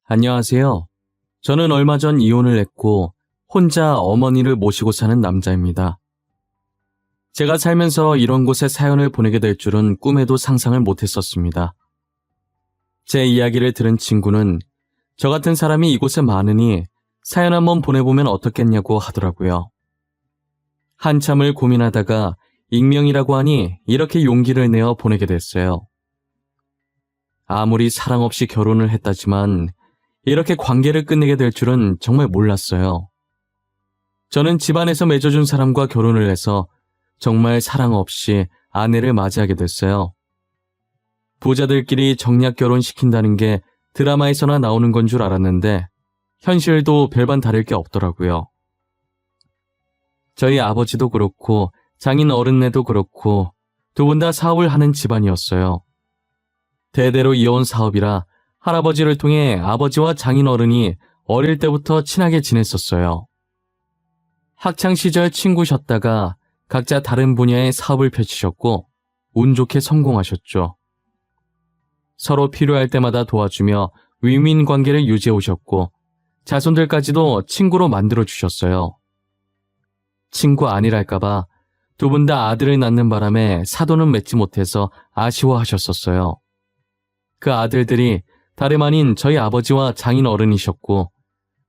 안녕하세요. 저는 얼마 전 이혼을 했고 혼자 어머니를 모시고 사는 남자입니다. 제가 살면서 이런 곳에 사연을 보내게 될 줄은 꿈에도 상상을 못했었습니다. 제 이야기를 들은 친구는 저 같은 사람이 이곳에 많으니 사연 한번 보내보면 어떻겠냐고 하더라고요. 한참을 고민하다가 익명이라고 하니 이렇게 용기를 내어 보내게 됐어요. 아무리 사랑 없이 결혼을 했다지만 이렇게 관계를 끝내게 될 줄은 정말 몰랐어요. 저는 집안에서 맺어준 사람과 결혼을 해서 정말 사랑 없이 아내를 맞이하게 됐어요. 부자들끼리 정략 결혼시킨다는 게 드라마에서나 나오는 건 줄 알았는데 현실도 별반 다를 게 없더라고요. 저희 아버지도 그렇고 장인 어른네도 그렇고 두 분 다 사업을 하는 집안이었어요. 대대로 이어온 사업이라 할아버지를 통해 아버지와 장인 어른이 어릴 때부터 친하게 지냈었어요. 학창시절 친구셨다가 각자 다른 분야의 사업을 펼치셨고 운 좋게 성공하셨죠. 서로 필요할 때마다 도와주며 윈윈 관계를 유지해 오셨고 자손들까지도 친구로 만들어주셨어요. 친구 아니랄까봐 두 분 다 아들을 낳는 바람에 사돈은 맺지 못해서 아쉬워하셨었어요. 그 아들들이 다름 아닌 저희 아버지와 장인 어른이셨고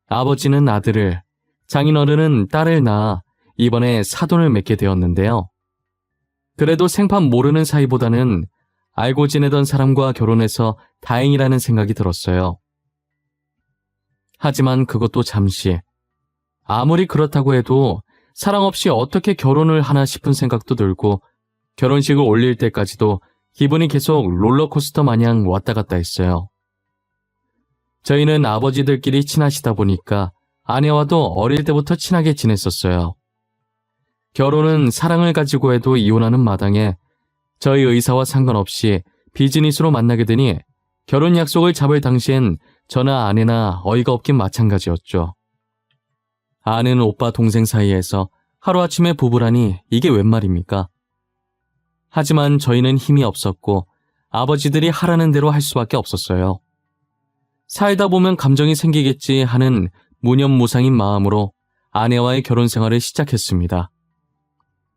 아버지는 아들을, 장인 어른은 딸을 낳아 이번에 사돈을 맺게 되었는데요. 그래도 생판 모르는 사이보다는 알고 지내던 사람과 결혼해서 다행이라는 생각이 들었어요. 하지만 그것도 잠시. 아무리 그렇다고 해도 사랑 없이 어떻게 결혼을 하나 싶은 생각도 들고 결혼식을 올릴 때까지도 기분이 계속 롤러코스터 마냥 왔다 갔다 했어요. 저희는 아버지들끼리 친하시다 보니까 아내와도 어릴 때부터 친하게 지냈었어요. 결혼은 사랑을 가지고 해도 이혼하는 마당에 저희 의사와 상관없이 비즈니스로 만나게 되니 결혼 약속을 잡을 당시엔 저나 아내나 어이가 없긴 마찬가지였죠. 아는 오빠 동생 사이에서 하루아침에 부부라니 이게 웬 말입니까? 하지만 저희는 힘이 없었고 아버지들이 하라는 대로 할 수밖에 없었어요. 살다 보면 감정이 생기겠지 하는 무념무상인 마음으로 아내와의 결혼 생활을 시작했습니다.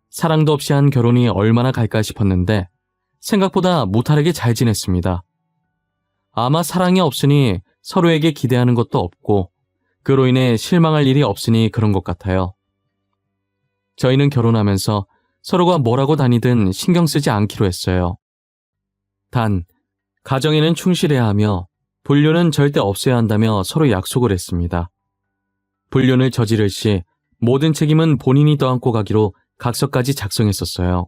사랑도 없이 한 결혼이 얼마나 갈까 싶었는데 생각보다 무탈하게 잘 지냈습니다. 아마 사랑이 없으니 서로에게 기대하는 것도 없고 그로 인해 실망할 일이 없으니 그런 것 같아요. 저희는 결혼하면서 서로가 뭐라고 다니든 신경 쓰지 않기로 했어요. 단, 가정에는 충실해야 하며 불륜은 절대 없어야 한다며 서로 약속을 했습니다. 불륜을 저지를 시 모든 책임은 본인이 떠안고 가기로 각서까지 작성했었어요.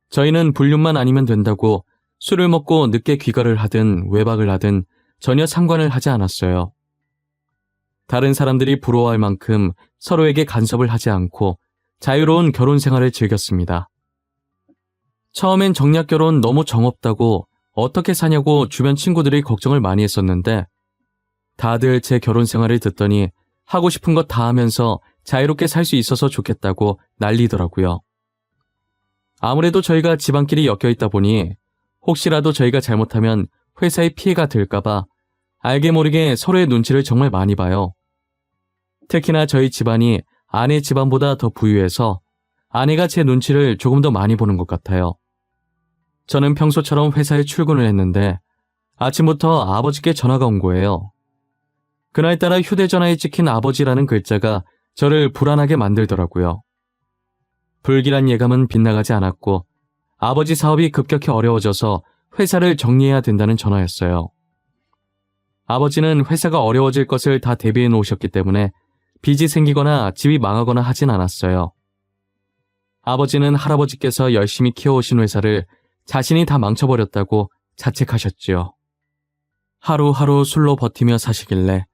저희는 불륜만 아니면 된다고 술을 먹고 늦게 귀가를 하든 외박을 하든 전혀 상관을 하지 않았어요. 다른 사람들이 부러워할 만큼 서로에게 간섭을 하지 않고 자유로운 결혼 생활을 즐겼습니다. 처음엔 정략 결혼 너무 정없다고 어떻게 사냐고 주변 친구들이 걱정을 많이 했었는데 다들 제 결혼 생활을 듣더니 하고 싶은 것 다 하면서 자유롭게 살 수 있어서 좋겠다고 난리더라고요. 아무래도 저희가 집안끼리 엮여 있다 보니 혹시라도 저희가 잘못하면 회사에 피해가 될까봐 알게 모르게 서로의 눈치를 정말 많이 봐요. 특히나 저희 집안이 아내 집안보다 더 부유해서 아내가 제 눈치를 조금 더 많이 보는 것 같아요. 저는 평소처럼 회사에 출근을 했는데 아침부터 아버지께 전화가 온 거예요. 그날따라 휴대전화에 찍힌 아버지라는 글자가 저를 불안하게 만들더라고요. 불길한 예감은 빗나가지 않았고 아버지 사업이 급격히 어려워져서 회사를 정리해야 된다는 전화였어요. 아버지는 회사가 어려워질 것을 다 대비해 놓으셨기 때문에 빚이 생기거나 집이 망하거나 하진 않았어요. 아버지는 할아버지께서 열심히 키워오신 회사를 자신이 다 망쳐버렸다고 자책하셨지요. 하루하루 술로 버티며 사시길래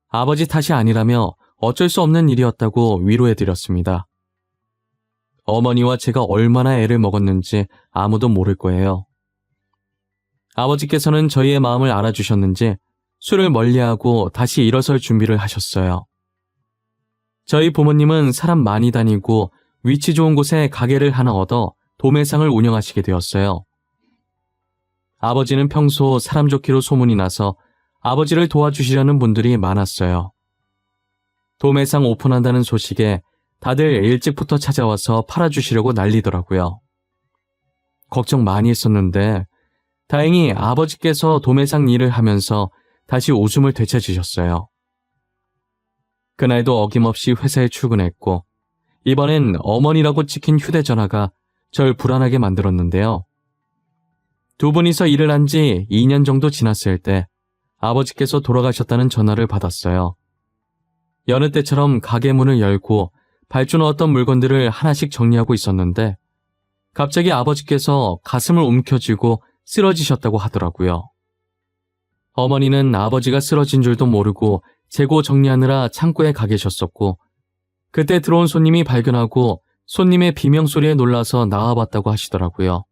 아버지 탓이 아니라며 어쩔 수 없는 일이었다고 위로해드렸습니다. 어머니와 제가 얼마나 애를 먹었는지 아무도 모를 거예요. 아버지께서는 저희의 마음을 알아주셨는지 술을 멀리하고 다시 일어설 준비를 하셨어요. 저희 부모님은 사람 많이 다니고 위치 좋은 곳에 가게를 하나 얻어 도매상을 운영하시게 되었어요. 아버지는 평소 사람 좋기로 소문이 나서 아버지를 도와주시려는 분들이 많았어요. 도매상 오픈한다는 소식에 다들 일찍부터 찾아와서 팔아주시려고 난리더라고요. 걱정 많이 했었는데 다행히 아버지께서 도매상 일을 하면서 다시 웃음을 되찾으셨어요. 그날도 어김없이 회사에 출근했고 이번엔 어머니라고 찍힌 휴대전화가 절 불안하게 만들었는데요. 두 분이서 일을 한 지 2년 정도 지났을 때 아버지께서 돌아가셨다는 전화를 받았어요. 여느 때처럼 가게 문을 열고 발주 넣었던 물건들을 하나씩 정리하고 있었는데 갑자기 아버지께서 가슴을 움켜쥐고 쓰러지셨다고 하더라고요. 어머니는 아버지가 쓰러진 줄도 모르고 재고 정리하느라 창고에 가 계셨었고 그때 들어온 손님이 발견하고 손님의 비명소리에 놀라서 나와봤다고 하시더라고요.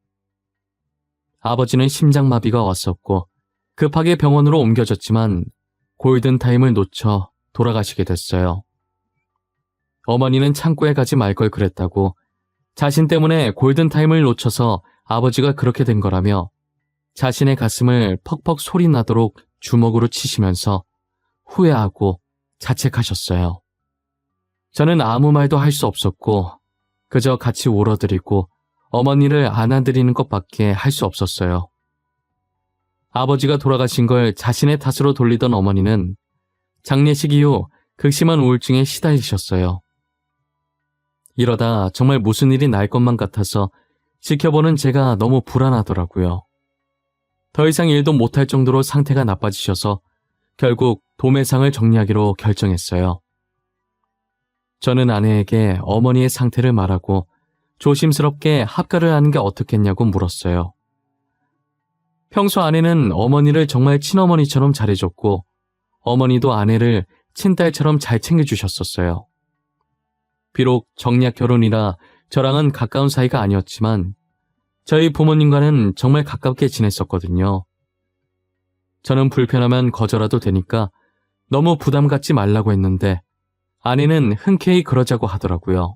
아버지는 심장마비가 왔었고 급하게 병원으로 옮겨졌지만 골든타임을 놓쳐 돌아가시게 됐어요. 어머니는 창고에 가지 말 걸 그랬다고 자신 때문에 골든타임을 놓쳐서 아버지가 그렇게 된 거라며 자신의 가슴을 퍽퍽 소리 나도록 주먹으로 치시면서 후회하고 자책하셨어요. 저는 아무 말도 할 수 없었고 그저 같이 울어드리고 어머니를 안아드리는 것밖에 할 수 없었어요. 아버지가 돌아가신 걸 자신의 탓으로 돌리던 어머니는 장례식 이후 극심한 우울증에 시달리셨어요. 이러다 정말 무슨 일이 날 것만 같아서 지켜보는 제가 너무 불안하더라고요. 더 이상 일도 못할 정도로 상태가 나빠지셔서 결국 도매상을 정리하기로 결정했어요. 저는 아내에게 어머니의 상태를 말하고 조심스럽게 합가를 하는 게 어떻겠냐고 물었어요. 평소 아내는 어머니를 정말 친어머니처럼 잘해줬고 어머니도 아내를 친딸처럼 잘 챙겨주셨었어요. 비록 정략 결혼이라 저랑은 가까운 사이가 아니었지만 저희 부모님과는 정말 가깝게 지냈었거든요. 저는 불편하면 거절해도 되니까 너무 부담 갖지 말라고 했는데 아내는 흔쾌히 그러자고 하더라고요.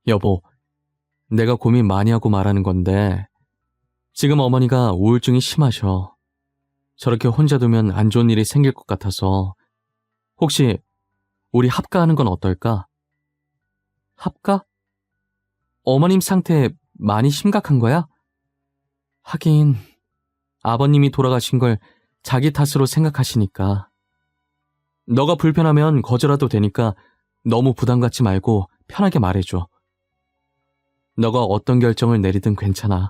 여보, 내가 고민 많이 하고 말하는 건데 지금 어머니가 우울증이 심하셔. 저렇게 혼자 두면 안 좋은 일이 생길 것 같아서 혹시 우리 합가하는 건 어떨까? 합가? 어머님 상태 많이 심각한 거야? 하긴 아버님이 돌아가신 걸 자기 탓으로 생각하시니까. 너가 불편하면 거절해도 되니까 너무 부담 갖지 말고 편하게 말해줘. 너가 어떤 결정을 내리든 괜찮아.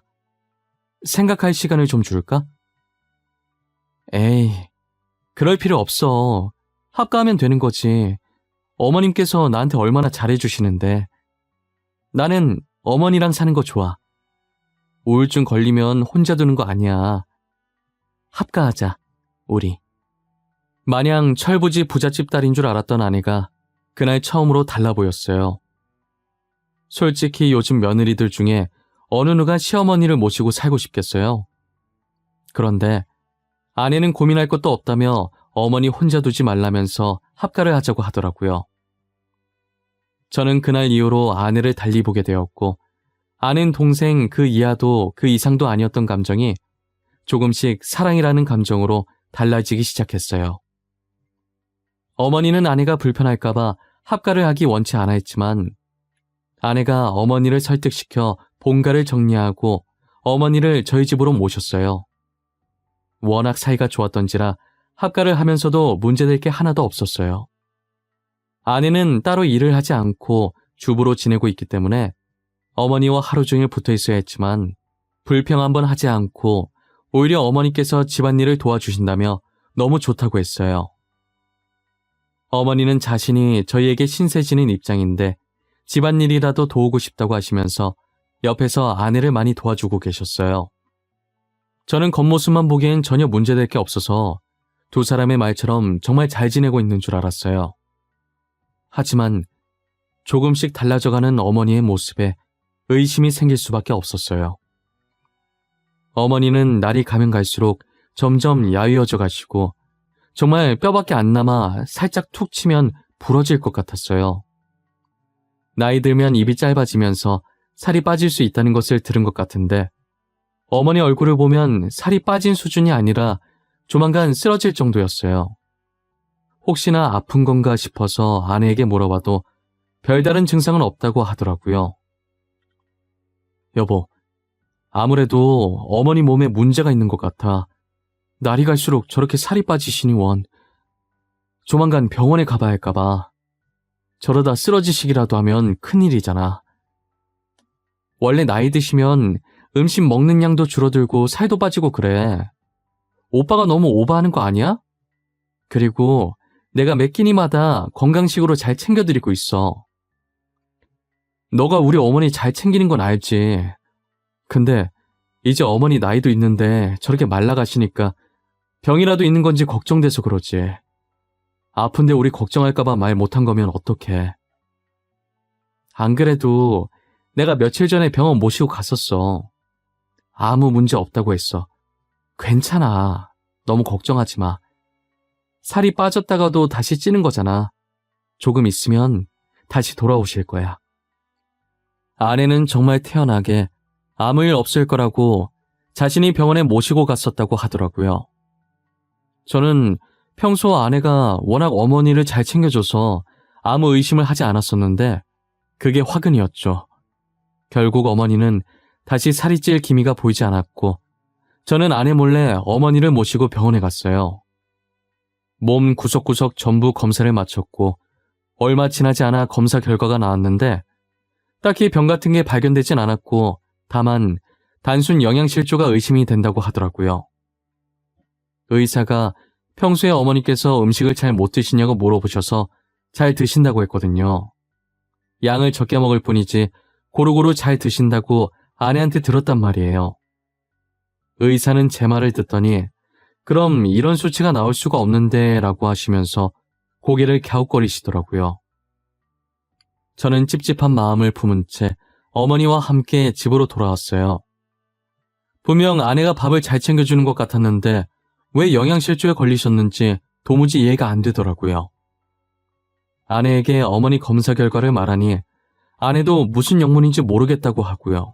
생각할 시간을 좀 줄까? 에이, 그럴 필요 없어. 합가하면 되는 거지. 어머님께서 나한테 얼마나 잘해주시는데. 나는 어머니랑 사는 거 좋아. 우울증 걸리면 혼자 두는 거 아니야. 합가하자, 우리. 마냥 철부지 부잣집 딸인 줄 알았던 아내가 그날 처음으로 달라 보였어요. 솔직히 요즘 며느리들 중에 어느 누가 시어머니를 모시고 살고 싶겠어요. 그런데 아내는 고민할 것도 없다며 어머니 혼자 두지 말라면서 합가를 하자고 하더라고요. 저는 그날 이후로 아내를 달리 보게 되었고 아는 동생 그 이하도 그 이상도 아니었던 감정이 조금씩 사랑이라는 감정으로 달라지기 시작했어요. 어머니는 아내가 불편할까봐 합가를 하기 원치 않아 했지만 아내가 어머니를 설득시켜 본가를 정리하고 어머니를 저희 집으로 모셨어요. 워낙 사이가 좋았던지라 합가를 하면서도 문제될 게 하나도 없었어요. 아내는 따로 일을 하지 않고 주부로 지내고 있기 때문에 어머니와 하루 종일 붙어 있어야 했지만 불평 한번 하지 않고 오히려 어머니께서 집안일을 도와주신다며 너무 좋다고 했어요. 어머니는 자신이 저희에게 신세지는 입장인데 집안일이라도 도우고 싶다고 하시면서 옆에서 아내를 많이 도와주고 계셨어요. 저는 겉모습만 보기엔 전혀 문제될 게 없어서 두 사람의 말처럼 정말 잘 지내고 있는 줄 알았어요. 하지만 조금씩 달라져가는 어머니의 모습에 의심이 생길 수밖에 없었어요. 어머니는 날이 가면 갈수록 점점 야위어져 가시고 정말 뼈밖에 안 남아 살짝 툭 치면 부러질 것 같았어요. 나이 들면 입이 짧아지면서 살이 빠질 수 있다는 것을 들은 것 같은데 어머니 얼굴을 보면 살이 빠진 수준이 아니라 조만간 쓰러질 정도였어요. 혹시나 아픈 건가 싶어서 아내에게 물어봐도 별다른 증상은 없다고 하더라고요. 여보, 아무래도 어머니 몸에 문제가 있는 것 같아. 날이 갈수록 저렇게 살이 빠지시니 원. 조만간 병원에 가봐야 할까봐. 저러다 쓰러지시기라도 하면 큰일이잖아. 원래 나이 드시면 음식 먹는 양도 줄어들고 살도 빠지고 그래. 오빠가 너무 오버하는 거 아니야? 그리고 내가 매 끼니마다 건강식으로 잘 챙겨드리고 있어. 너가 우리 어머니 잘 챙기는 건 알지. 근데 이제 어머니 나이도 있는데 저렇게 말라가시니까 병이라도 있는 건지 걱정돼서 그러지. 아픈데 우리 걱정할까봐 말 못한 거면 어떡해. 안 그래도 내가 며칠 전에 병원 모시고 갔었어. 아무 문제 없다고 했어. 괜찮아. 너무 걱정하지 마. 살이 빠졌다가도 다시 찌는 거잖아. 조금 있으면 다시 돌아오실 거야. 아내는 정말 태연하게 아무 일 없을 거라고 자신이 병원에 모시고 갔었다고 하더라고요. 저는 평소 아내가 워낙 어머니를 잘 챙겨줘서 아무 의심을 하지 않았었는데 그게 화근이었죠. 결국 어머니는 다시 살이 찔 기미가 보이지 않았고 저는 아내 몰래 어머니를 모시고 병원에 갔어요. 몸 구석구석 전부 검사를 마쳤고 얼마 지나지 않아 검사 결과가 나왔는데 딱히 병 같은 게 발견되진 않았고 다만 단순 영양실조가 의심이 된다고 하더라고요. 의사가 평소에 어머니께서 음식을 잘 못 드시냐고 물어보셔서 잘 드신다고 했거든요. 양을 적게 먹을 뿐이지 고루고루 잘 드신다고 아내한테 들었단 말이에요. 의사는 제 말을 듣더니 그럼 이런 수치가 나올 수가 없는데 라고 하시면서 고개를 갸웃거리시더라고요. 저는 찝찝한 마음을 품은 채 어머니와 함께 집으로 돌아왔어요. 분명 아내가 밥을 잘 챙겨주는 것 같았는데 왜 영양실조에 걸리셨는지 도무지 이해가 안 되더라고요. 아내에게 어머니 검사 결과를 말하니 아내도 무슨 영문인지 모르겠다고 하고요.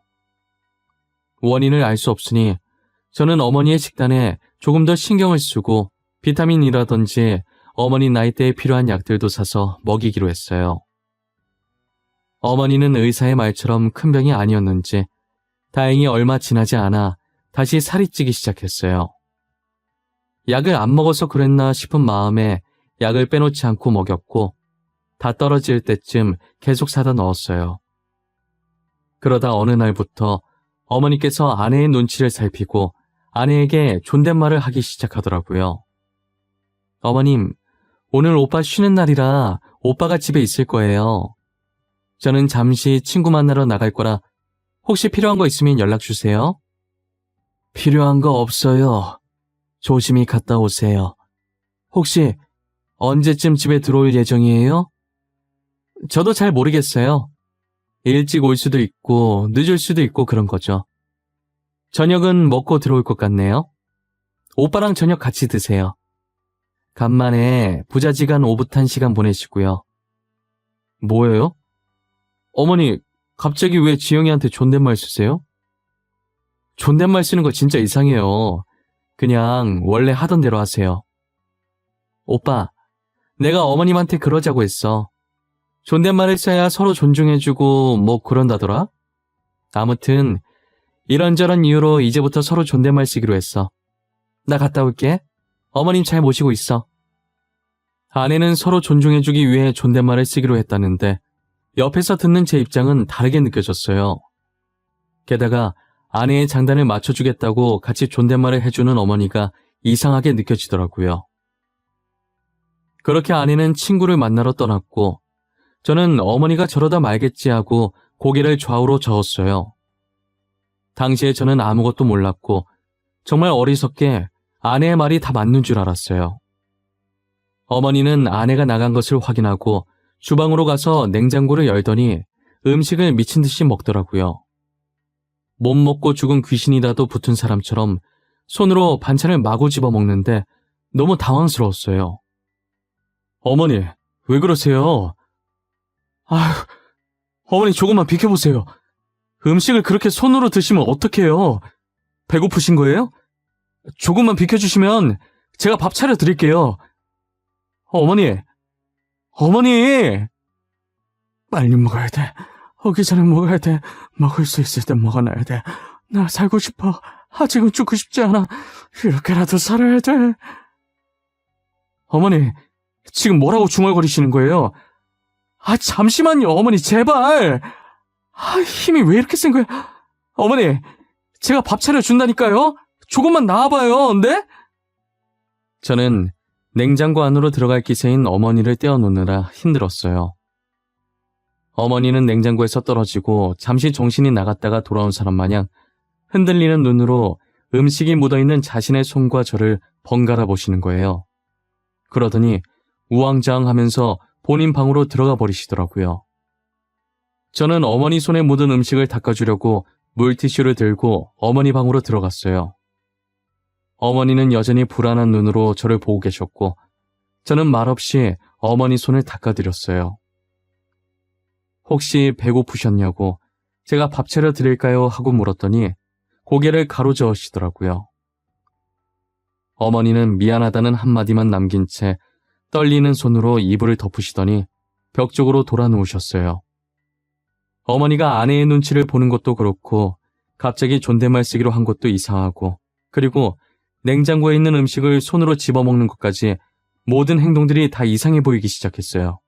원인을 알 수 없으니 저는 어머니의 식단에 조금 더 신경을 쓰고 비타민이라든지 어머니 나이대에 필요한 약들도 사서 먹이기로 했어요. 어머니는 의사의 말처럼 큰 병이 아니었는지 다행히 얼마 지나지 않아 다시 살이 찌기 시작했어요. 약을 안 먹어서 그랬나 싶은 마음에 약을 빼놓지 않고 먹였고 다 떨어질 때쯤 계속 사다 넣었어요. 그러다 어느 날부터 어머니께서 아내의 눈치를 살피고 아내에게 존댓말을 하기 시작하더라고요. 어머님, 오늘 오빠 쉬는 날이라 오빠가 집에 있을 거예요. 저는 잠시 친구 만나러 나갈 거라 혹시 필요한 거 있으면 연락 주세요. 필요한 거 없어요. 조심히 갔다 오세요. 혹시 언제쯤 집에 들어올 예정이에요? 저도 잘 모르겠어요. 일찍 올 수도 있고 늦을 수도 있고 그런 거죠. 저녁은 먹고 들어올 것 같네요. 오빠랑 저녁 같이 드세요. 간만에 부자지간 오붓한 시간 보내시고요. 뭐예요? 어머니, 갑자기 왜 지영이한테 존댓말 쓰세요? 존댓말 쓰는 거 진짜 이상해요. 그냥 원래 하던 대로 하세요. 오빠, 내가 어머님한테 그러자고 했어. 존댓말을 써야 서로 존중해주고 뭐 그런다더라? 아무튼 이런저런 이유로 이제부터 서로 존댓말 쓰기로 했어. 나 갔다 올게. 어머님 잘 모시고 있어. 아내는 서로 존중해주기 위해 존댓말을 쓰기로 했다는데 옆에서 듣는 제 입장은 다르게 느껴졌어요. 게다가 아내의 장단을 맞춰주겠다고 같이 존댓말을 해주는 어머니가 이상하게 느껴지더라고요. 그렇게 아내는 친구를 만나러 떠났고 저는 어머니가 저러다 말겠지 하고 고개를 좌우로 저었어요. 당시에 저는 아무것도 몰랐고 정말 어리석게 아내의 말이 다 맞는 줄 알았어요. 어머니는 아내가 나간 것을 확인하고 주방으로 가서 냉장고를 열더니 음식을 미친 듯이 먹더라고요. 못 먹고 죽은 귀신이라도 붙은 사람처럼 손으로 반찬을 마구 집어먹는데 너무 당황스러웠어요. 어머니, 왜 그러세요? 아휴, 어머니 조금만 비켜보세요. 음식을 그렇게 손으로 드시면 어떡해요? 배고프신 거예요? 조금만 비켜주시면 제가 밥 차려드릴게요. 어머니! 어머니! 빨리 먹어야 돼. 오기 전에 먹어야 돼. 먹을 수 있을 때 먹어놔야 돼. 나 살고 싶어. 아직은 죽고 싶지 않아. 이렇게라도 살아야 돼. 어머니, 지금 뭐라고 중얼거리시는 거예요? 잠시만요, 어머니, 제발. 힘이 왜 이렇게 센 거야? 어머니, 제가 밥 차려준다니까요? 조금만 나와봐요, 네? 저는 냉장고 안으로 들어갈 기세인 어머니를 떼어놓느라 힘들었어요. 어머니는 냉장고에서 떨어지고 잠시 정신이 나갔다가 돌아온 사람 마냥 흔들리는 눈으로 음식이 묻어있는 자신의 손과 저를 번갈아 보시는 거예요. 그러더니 우왕좌왕하면서 본인 방으로 들어가 버리시더라고요. 저는 어머니 손에 묻은 음식을 닦아주려고 물티슈를 들고 어머니 방으로 들어갔어요. 어머니는 여전히 불안한 눈으로 저를 보고 계셨고 저는 말없이 어머니 손을 닦아드렸어요. 혹시 배고프셨냐고 제가 밥 차려 드릴까요? 하고 물었더니 고개를 가로저으시더라고요. 어머니는 미안하다는 한마디만 남긴 채 떨리는 손으로 이불을 덮으시더니 벽 쪽으로 돌아 누우셨어요. 어머니가 아내의 눈치를 보는 것도 그렇고 갑자기 존댓말 쓰기로 한 것도 이상하고 그리고 냉장고에 있는 음식을 손으로 집어먹는 것까지 모든 행동들이 다 이상해 보이기 시작했어요.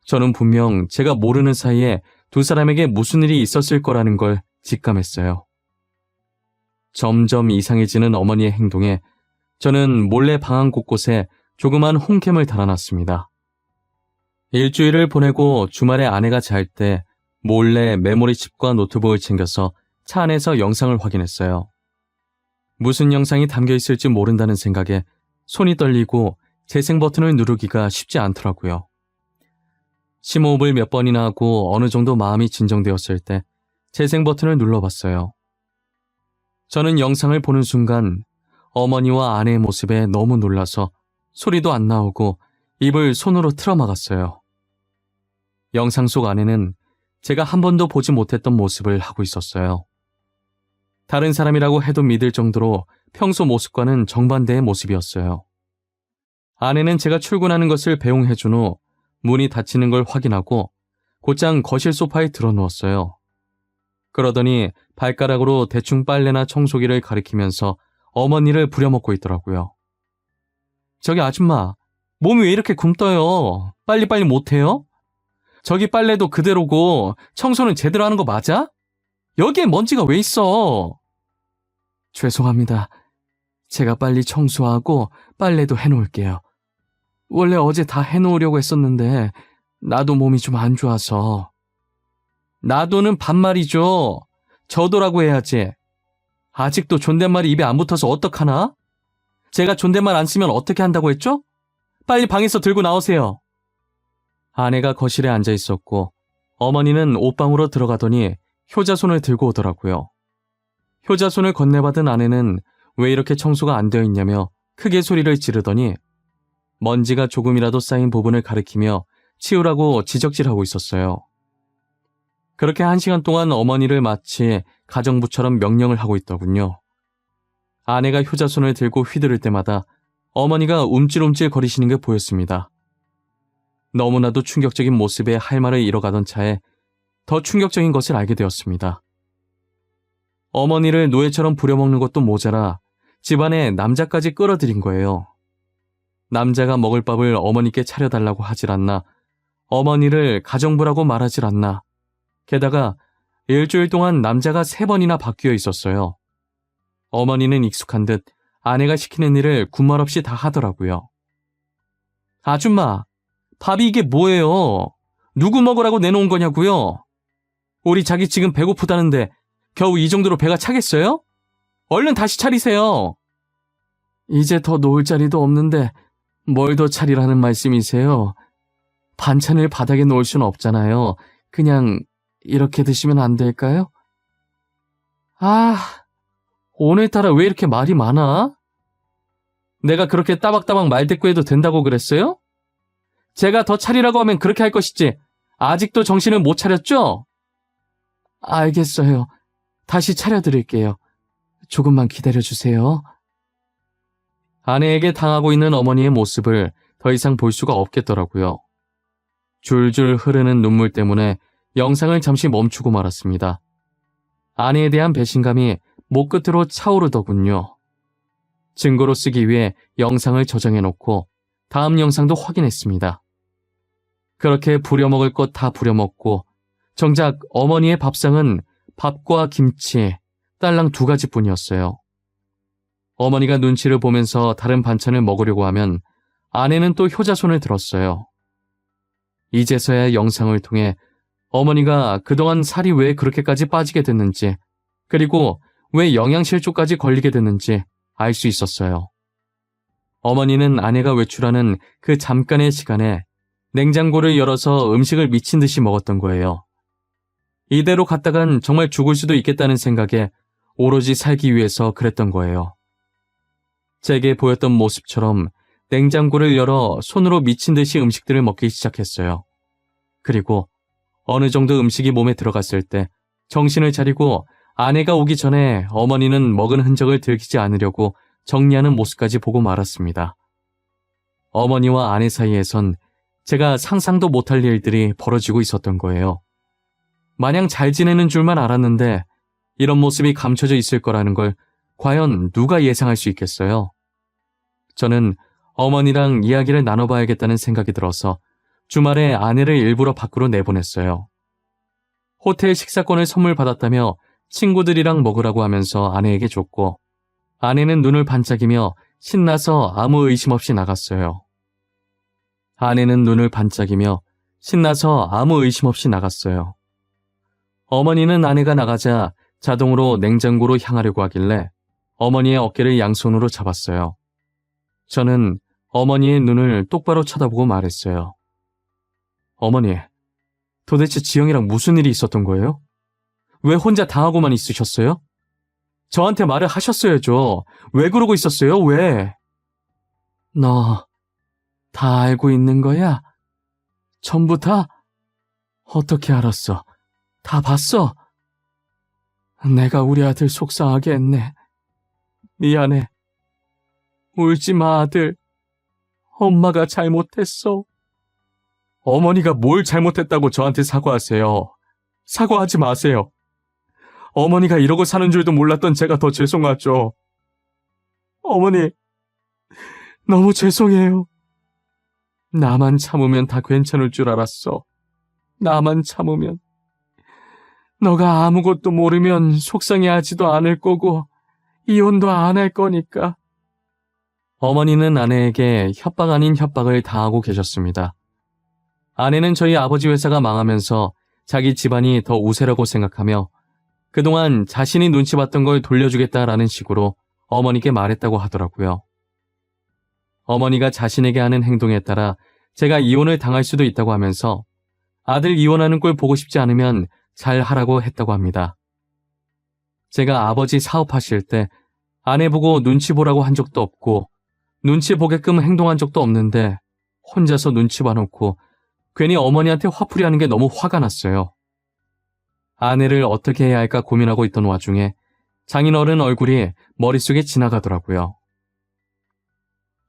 저는 분명 제가 모르는 사이에 두 사람에게 무슨 일이 있었을 거라는 걸 직감했어요. 점점 이상해지는 어머니의 행동에 저는 몰래 방 안 곳곳에 조그만 홈캠을 달아놨습니다. 일주일을 보내고 주말에 아내가 잘 때 몰래 메모리칩과 노트북을 챙겨서 차 안에서 영상을 확인했어요. 무슨 영상이 담겨 있을지 모른다는 생각에 손이 떨리고 재생 버튼을 누르기가 쉽지 않더라고요. 심호흡을 몇 번이나 하고 어느 정도 마음이 진정되었을 때 재생 버튼을 눌러봤어요. 저는 영상을 보는 순간 어머니와 아내의 모습에 너무 놀라서 소리도 안 나오고 입을 손으로 틀어막았어요. 영상 속 아내는 제가 한 번도 보지 못했던 모습을 하고 있었어요. 다른 사람이라고 해도 믿을 정도로 평소 모습과는 정반대의 모습이었어요. 아내는 제가 출근하는 것을 배웅해준 후 문이 닫히는 걸 확인하고 곧장 거실 소파에 드러누웠어요. 그러더니 발가락으로 대충 빨래나 청소기를 가리키면서 어머니를 부려먹고 있더라고요. 저기 아줌마, 몸이 왜 이렇게 굼떠요? 빨리빨리 못해요? 저기 빨래도 그대로고 청소는 제대로 하는 거 맞아? 여기에 먼지가 왜 있어? 죄송합니다. 제가 빨리 청소하고 빨래도 해놓을게요. 원래 어제 다 해놓으려고 했었는데 나도 몸이 좀 안 좋아서. 나도는 반말이죠. 저도라고 해야지. 아직도 존댓말이 입에 안 붙어서 어떡하나? 제가 존댓말 안 쓰면 어떻게 한다고 했죠? 빨리 방에서 들고 나오세요. 아내가 거실에 앉아 있었고 어머니는 옷방으로 들어가더니 효자손을 들고 오더라고요. 효자손을 건네받은 아내는 왜 이렇게 청소가 안 되어 있냐며 크게 소리를 지르더니 먼지가 조금이라도 쌓인 부분을 가리키며 치우라고 지적질하고 있었어요. 그렇게 1시간 동안 어머니를 마치 가정부처럼 명령을 하고 있더군요. 아내가 효자손을 들고 휘두를 때마다 어머니가 움찔움찔 거리시는 게 보였습니다. 너무나도 충격적인 모습에 할 말을 잃어가던 차에 더 충격적인 것을 알게 되었습니다. 어머니를 노예처럼 부려먹는 것도 모자라 집안에 남자까지 끌어들인 거예요. 남자가 먹을 밥을 어머니께 차려달라고 하질 않나, 어머니를 가정부라고 말하질 않나, 게다가 일주일 동안 남자가 3번이나 바뀌어 있었어요. 어머니는 익숙한 듯 아내가 시키는 일을 군말 없이 다 하더라고요. 아줌마, 밥이 이게 뭐예요? 누구 먹으라고 내놓은 거냐고요? 우리 자기 지금 배고프다는데 겨우 이 정도로 배가 차겠어요? 얼른 다시 차리세요. 이제 더 놓을 자리도 없는데 뭘 더 차리라는 말씀이세요? 반찬을 바닥에 놓을 수는 없잖아요. 그냥 이렇게 드시면 안 될까요? 오늘따라 왜 이렇게 말이 많아? 내가 그렇게 따박따박 말대꾸해도 된다고 그랬어요? 제가 더 차리라고 하면 그렇게 할 것이지 아직도 정신을 못 차렸죠? 알겠어요. 다시 차려드릴게요. 조금만 기다려주세요. 아내에게 당하고 있는 어머니의 모습을 더 이상 볼 수가 없겠더라고요. 줄줄 흐르는 눈물 때문에 영상을 잠시 멈추고 말았습니다. 아내에 대한 배신감이 목 끝으로 차오르더군요. 증거로 쓰기 위해 영상을 저장해놓고 다음 영상도 확인했습니다. 그렇게 부려먹을 것 다 부려먹고 정작 어머니의 밥상은 밥과 김치, 딸랑 2가지뿐이었어요. 어머니가 눈치를 보면서 다른 반찬을 먹으려고 하면 아내는 또 효자손을 들었어요. 이제서야 영상을 통해 어머니가 그동안 살이 왜 그렇게까지 빠지게 됐는지, 그리고 왜 영양실조까지 걸리게 됐는지 알 수 있었어요. 어머니는 아내가 외출하는 그 잠깐의 시간에 냉장고를 열어서 음식을 미친 듯이 먹었던 거예요. 이대로 갔다간 정말 죽을 수도 있겠다는 생각에 오로지 살기 위해서 그랬던 거예요. 제게 보였던 모습처럼 냉장고를 열어 손으로 미친 듯이 음식들을 먹기 시작했어요. 그리고 어느 정도 음식이 몸에 들어갔을 때 정신을 차리고 아내가 오기 전에 어머니는 먹은 흔적을 들키지 않으려고 정리하는 모습까지 보고 말았습니다. 어머니와 아내 사이에선 제가 상상도 못할 일들이 벌어지고 있었던 거예요. 마냥 잘 지내는 줄만 알았는데 이런 모습이 감춰져 있을 거라는 걸 과연 누가 예상할 수 있겠어요? 저는 어머니랑 이야기를 나눠봐야겠다는 생각이 들어서 주말에 아내를 일부러 밖으로 내보냈어요. 호텔 식사권을 선물 받았다며 친구들이랑 먹으라고 하면서 아내에게 줬고, 아내는 눈을 반짝이며 신나서 아무 의심 없이 나갔어요. 어머니는 아내가 나가자 자동으로 냉장고로 향하려고 하길래 어머니의 어깨를 양손으로 잡았어요. 저는 어머니의 눈을 똑바로 쳐다보고 말했어요. 어머니, 도대체 지영이랑 무슨 일이 있었던 거예요? 왜 혼자 당하고만 있으셨어요? 저한테 말을 하셨어야죠. 왜 그러고 있었어요? 왜? 너 다 알고 있는 거야? 전부 다? 어떻게 알았어? 다 봤어? 내가 우리 아들 속상하게 했네. 미안해. 울지 마, 아들. 엄마가 잘못했어. 어머니가 뭘 잘못했다고 저한테 사과하세요. 사과하지 마세요. 어머니가 이러고 사는 줄도 몰랐던 제가 더 죄송하죠. 어머니, 너무 죄송해요. 나만 참으면 다 괜찮을 줄 알았어. 나만 참으면. 너가 아무것도 모르면 속상해하지도 않을 거고 이혼도 안 할 거니까. 어머니는 아내에게 협박 아닌 협박을 당하고 계셨습니다. 아내는 저희 아버지 회사가 망하면서 자기 집안이 더 우세라고 생각하며 그동안 자신이 눈치 봤던 걸 돌려주겠다라는 식으로 어머니께 말했다고 하더라고요. 어머니가 자신에게 하는 행동에 따라 제가 이혼을 당할 수도 있다고 하면서 아들 이혼하는 꼴 보고 싶지 않으면 잘 하라고 했다고 합니다. 제가 아버지 사업하실 때 아내 보고 눈치 보라고 한 적도 없고 눈치 보게끔 행동한 적도 없는데 혼자서 눈치 봐놓고 괜히 어머니한테 화풀이하는 게 너무 화가 났어요. 아내를 어떻게 해야 할까 고민하고 있던 와중에 장인어른 얼굴이 머릿속에 지나가더라고요.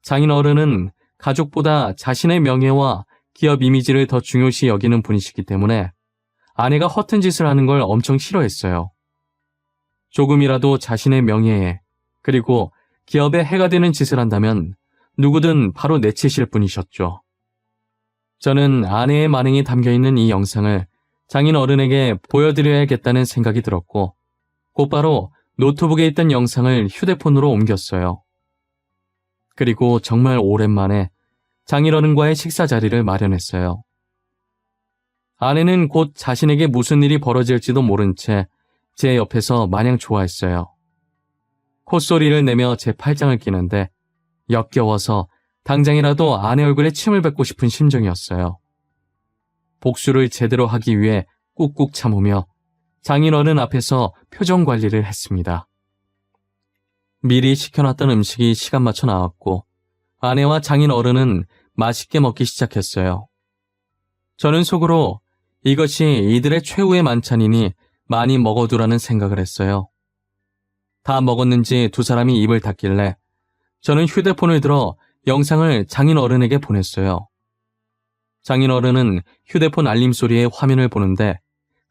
장인어른은 가족보다 자신의 명예와 기업 이미지를 더 중요시 여기는 분이시기 때문에 아내가 허튼 짓을 하는 걸 엄청 싫어했어요. 조금이라도 자신의 명예에 그리고 기업에 해가 되는 짓을 한다면 누구든 바로 내치실 분이셨죠. 저는 아내의 만행이 담겨있는 이 영상을 장인어른에게 보여드려야겠다는 생각이 들었고 곧바로 노트북에 있던 영상을 휴대폰으로 옮겼어요. 그리고 정말 오랜만에 장인어른과의 식사 자리를 마련했어요. 아내는 곧 자신에게 무슨 일이 벌어질지도 모른 채 제 옆에서 마냥 좋아했어요. 콧소리를 내며 제 팔짱을 끼는데 역겨워서 당장이라도 아내 얼굴에 침을 뱉고 싶은 심정이었어요. 복수를 제대로 하기 위해 꾹꾹 참으며 장인어른 앞에서 표정 관리를 했습니다. 미리 시켜놨던 음식이 시간 맞춰 나왔고 아내와 장인어른은 맛있게 먹기 시작했어요. 저는 속으로 이것이 이들의 최후의 만찬이니 많이 먹어두라는 생각을 했어요. 다 먹었는지 두 사람이 입을 닫길래 저는 휴대폰을 들어 영상을 장인어른에게 보냈어요. 장인어른은 휴대폰 알림 소리에 화면을 보는데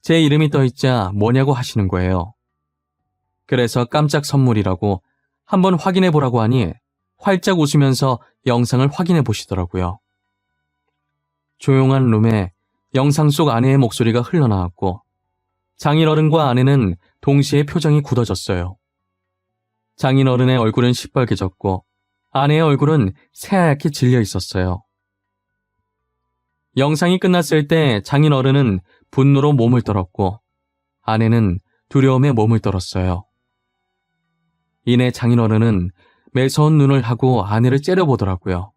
제 이름이 떠있자 뭐냐고 하시는 거예요. 그래서 깜짝 선물이라고 한번 확인해 보라고 하니 활짝 웃으면서 영상을 확인해 보시더라고요. 조용한 룸에 영상 속 아내의 목소리가 흘러나왔고 장인어른과 아내는 동시에 표정이 굳어졌어요. 장인어른의 얼굴은 시뻘개졌고 아내의 얼굴은 새하얗게 질려 있었어요. 영상이 끝났을 때 장인어른은 분노로 몸을 떨었고 아내는 두려움에 몸을 떨었어요. 이내 장인어른은 매서운 눈을 하고 아내를 째려보더라고요.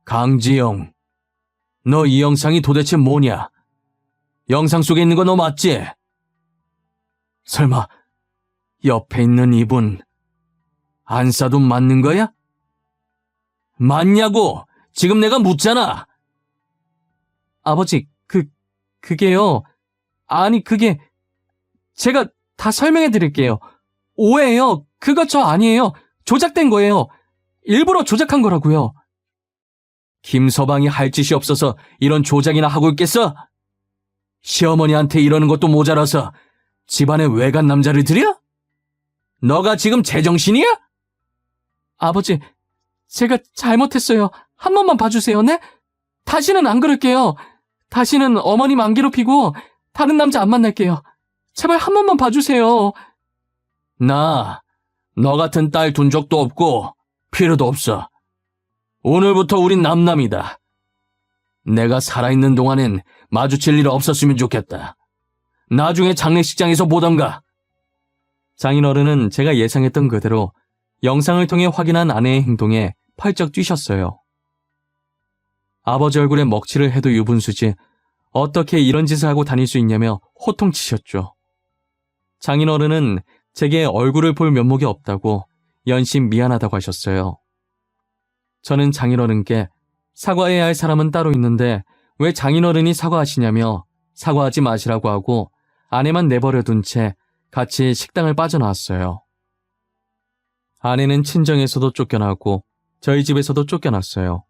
강지영, 너 이 영상이 도대체 뭐냐? 영상 속에 있는 거 너 맞지? 설마 옆에 있는 이분 안사돈 맞는 거야? 맞냐고! 지금 내가 묻잖아! 아버지, 그게요. 아니, 그게 제가 다 설명해 드릴게요. 오해예요. 그거 저 아니에요. 조작된 거예요. 일부러 조작한 거라고요. 김서방이 할 짓이 없어서 이런 조작이나 하고 있겠어? 시어머니한테 이러는 것도 모자라서 집안에 외간 남자를 들여? 너가 지금 제정신이야? 아버지, 제가 잘못했어요. 한 번만 봐주세요, 네? 다시는 안 그럴게요. 다시는 어머님 안 괴롭히고 다른 남자 안 만날게요. 제발 한 번만 봐주세요. 너 같은 딸 둔 적도 없고 필요도 없어. 오늘부터 우린 남남이다. 내가 살아있는 동안엔 마주칠 일 없었으면 좋겠다. 나중에 장례식장에서 보던가. 장인어른은 제가 예상했던 그대로 영상을 통해 확인한 아내의 행동에 펄쩍 뛰셨어요. 아버지 얼굴에 먹칠을 해도 유분수지 어떻게 이런 짓을 하고 다닐 수 있냐며 호통치셨죠. 장인어른은 제게 얼굴을 볼 면목이 없다고 연신 미안하다고 하셨어요. 저는 장인어른께 사과해야 할 사람은 따로 있는데 왜 장인어른이 사과하시냐며 사과하지 마시라고 하고 아내만 내버려 둔 채 같이 식당을 빠져나왔어요. 아내는 친정에서도 쫓겨나고 저희 집에서도 쫓겨났어요.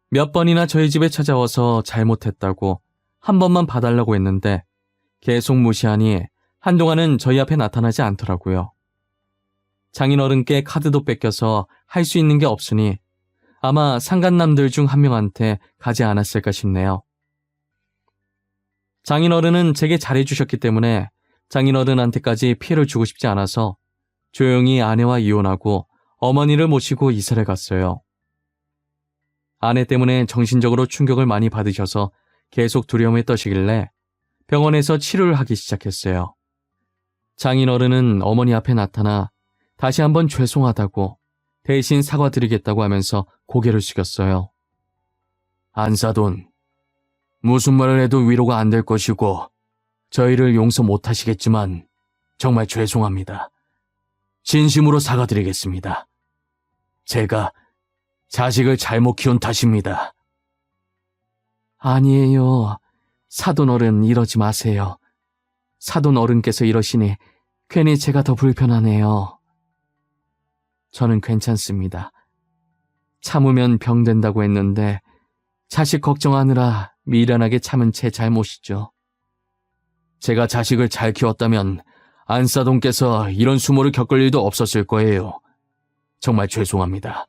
몇 번이나 저희 집에 찾아와서 잘못했다고 한 번만 봐달라고 했는데 계속 무시하니 한동안은 저희 앞에 나타나지 않더라고요. 장인어른께 카드도 뺏겨서 할 수 있는 게 없으니 아마 상간남들 중 한 명한테 가지 않았을까 싶네요. 장인어른은 제게 잘해주셨기 때문에 장인어른한테까지 피해를 주고 싶지 않아서 조용히 아내와 이혼하고 어머니를 모시고 이사를 갔어요. 아내 때문에 정신적으로 충격을 많이 받으셔서 계속 두려움에 떠시길래 병원에서 치료를 하기 시작했어요. 장인어른은 어머니 앞에 나타나 다시 한번 죄송하다고 대신 사과드리겠다고 하면서 고개를 숙였어요. 안사돈, 무슨 말을 해도 위로가 안 될 것이고 저희를 용서 못 하시겠지만 정말 죄송합니다. 진심으로 사과드리겠습니다. 제가 자식을 잘못 키운 탓입니다. 아니에요. 사돈어른 이러지 마세요. 사돈어른께서 이러시니 괜히 제가 더 불편하네요. 저는 괜찮습니다. 참으면 병된다고 했는데 자식 걱정하느라 미련하게 참은 제 잘못이죠. 제가 자식을 잘 키웠다면 안사돈께서 이런 수모를 겪을 일도 없었을 거예요. 정말 죄송합니다.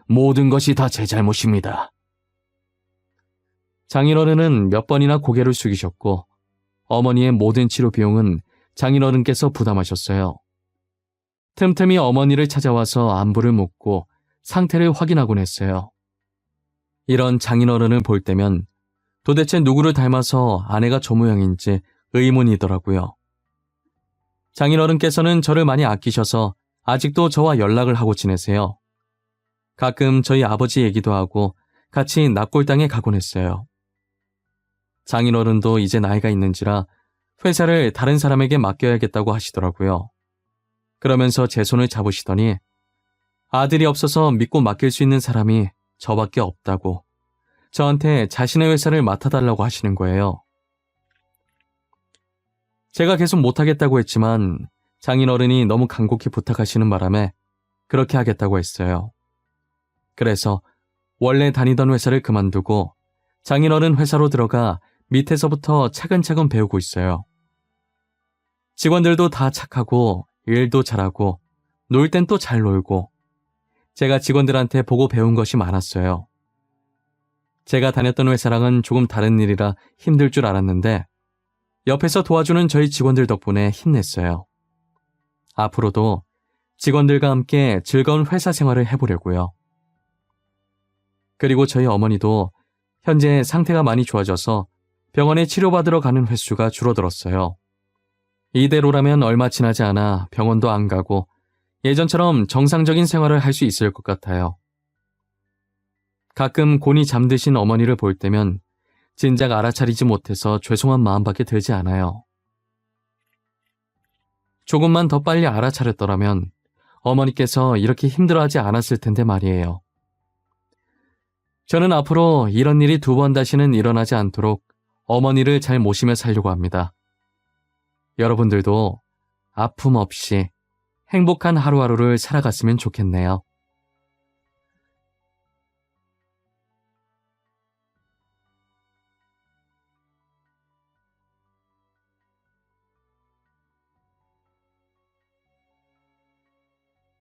모든 것이 다 제 잘못입니다. 장인어른은 몇 번이나 고개를 숙이셨고 어머니의 모든 치료 비용은 장인어른께서 부담하셨어요. 틈틈이 어머니를 찾아와서 안부를 묻고 상태를 확인하곤 했어요. 이런 장인어른을 볼 때면 도대체 누구를 닮아서 아내가 저 모양인지 의문이더라고요. 장인어른께서는 저를 많이 아끼셔서 아직도 저와 연락을 하고 지내세요. 가끔 저희 아버지 얘기도 하고 같이 납골당에 가곤 했어요. 장인어른도 이제 나이가 있는지라 회사를 다른 사람에게 맡겨야겠다고 하시더라고요. 그러면서 제 손을 잡으시더니 아들이 없어서 믿고 맡길 수 있는 사람이 저밖에 없다고 저한테 자신의 회사를 맡아달라고 하시는 거예요. 제가 계속 못하겠다고 했지만 장인어른이 너무 간곡히 부탁하시는 바람에 그렇게 하겠다고 했어요. 그래서 원래 다니던 회사를 그만두고 장인어른 회사로 들어가 밑에서부터 차근차근 배우고 있어요. 직원들도 다 착하고 일도 잘하고 놀 땐 또 잘 놀고 제가 직원들한테 보고 배운 것이 많았어요. 제가 다녔던 회사랑은 조금 다른 일이라 힘들 줄 알았는데 옆에서 도와주는 저희 직원들 덕분에 힘냈어요. 앞으로도 직원들과 함께 즐거운 회사 생활을 해보려고요. 그리고 저희 어머니도 현재 상태가 많이 좋아져서 병원에 치료받으러 가는 횟수가 줄어들었어요. 이대로라면 얼마 지나지 않아 병원도 안 가고 예전처럼 정상적인 생활을 할 수 있을 것 같아요. 가끔 곤히 잠드신 어머니를 볼 때면 진작 알아차리지 못해서 죄송한 마음밖에 들지 않아요. 조금만 더 빨리 알아차렸더라면 어머니께서 이렇게 힘들어하지 않았을 텐데 말이에요. 저는 앞으로 이런 일이 2번 다시는 일어나지 않도록 어머니를 잘 모시며 살려고 합니다. 여러분들도 아픔 없이 행복한 하루하루를 살아갔으면 좋겠네요.